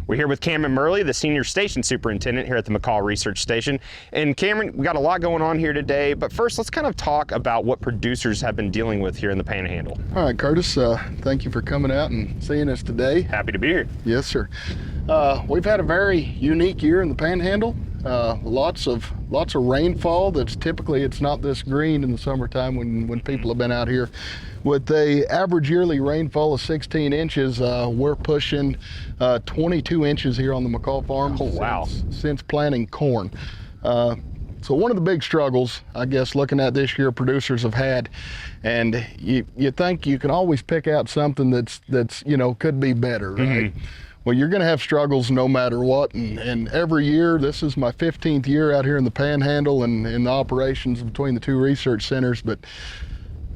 We're here with Cameron Murley, the Senior Station Superintendent here at the McCaull Research Station. And Cameron, we got a lot going on here today, but first let's kind of talk about what producers have been dealing with here in the Panhandle. All right, Curtis, thank you for coming out and seeing us today. Happy to be here. Yes, sir. We've had a very unique year in the Panhandle. Lots of rainfall. It's not this green in the summertime when people have been out here. With a average yearly rainfall of 16 inches, we're pushing 22 inches here on the McCaull farm. Oh, wow. Since planting corn. So one of the big struggles, I guess, looking at this year, producers have had, and you think you can always pick out something that's could be better, right? Mm-hmm. Well, you're going to have struggles no matter what, and every year, this is my 15th year out here in the Panhandle and in the operations between the two research centers, but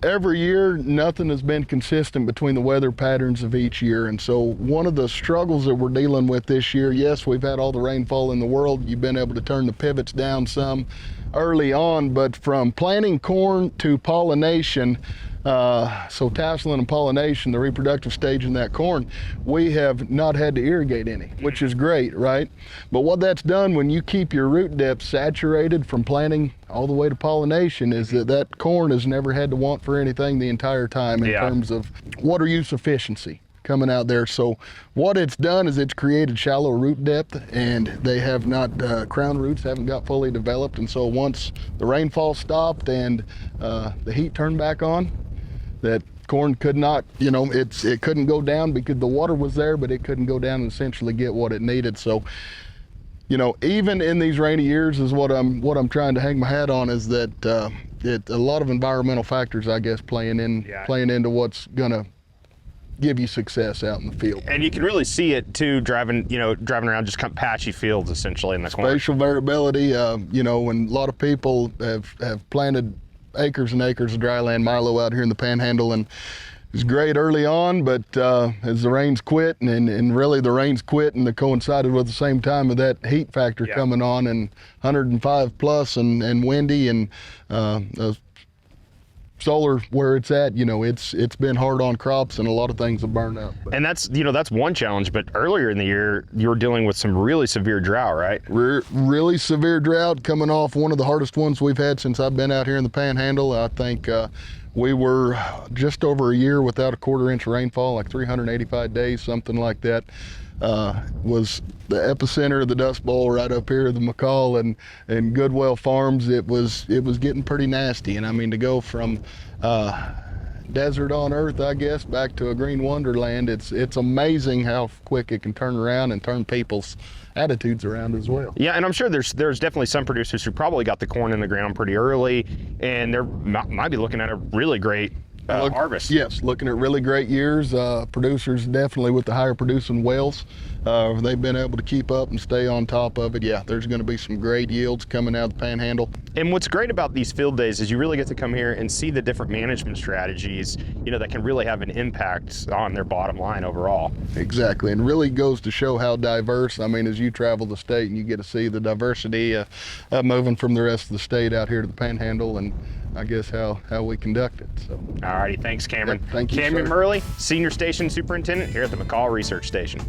every year, nothing has been consistent between the weather patterns of each year. And so one of the struggles that we're dealing with this year, yes, we've had all the rainfall in the world. You've been able to turn the pivots down some early on, but from planting corn to pollination, so tasseling and pollination, the reproductive stage in that corn, we have not had to irrigate any, which is great, right? But what that's done when you keep your root depth saturated from planting all the way to pollination is that corn has never had to want for anything the entire time in terms of water use efficiency coming out there. So what it's done is it's created shallow root depth, and they have not, crown roots haven't got fully developed. And so once the rainfall stopped and the heat turned back on, that corn could not, it couldn't go down because the water was there, but it couldn't go down and essentially get what it needed. So, even in these rainy years is what I'm trying to hang my hat on, is that a lot of environmental factors, I guess, playing into what's gonna give you success out in the field. And you can really see it too, driving around just kind of patchy fields essentially in the corn. Spatial variability, when a lot of people have planted acres and acres of dryland milo out here in the Panhandle, and it was great early on, but as the rains quit, and really the rains quit and they coincided with the same time with that heat factor coming on, and 105 plus and windy, and solar where it's at, it's been hard on crops, and a lot of things have burned up. And that's one challenge, but earlier in the year, you were dealing with some really severe drought, right? Really severe drought, coming off one of the hardest ones we've had since I've been out here in the Panhandle. I think we were just over a year without a quarter-inch rainfall, like 385 days, something like that. Was the epicenter of the Dust Bowl right up here at the McCaull and Goodwell Farms. It was getting pretty nasty, and I mean, to go from desert on earth, I guess, back to a green wonderland, it's amazing how quick it can turn around and turn people's attitudes around as well. Yeah, and I'm sure there's definitely some producers who probably got the corn in the ground pretty early, and they're might be looking at a really great harvest. Yes, looking at really great years. Producers definitely with the higher producing wells, they've been able to keep up and stay on top of it. Yeah, there's going to be some great yields coming out of the Panhandle. And what's great about these field days is you really get to come here and see the different management strategies, that can really have an impact on their bottom line overall. Exactly, and really goes to show how diverse. I mean, as you travel the state and you get to see the diversity moving from the rest of the state out here to the Panhandle, and I guess how we conduct it. So. All righty, thanks, Cameron. Thank you, Cameron sir. Murley, Senior Station Superintendent here at the McCaull Research Station.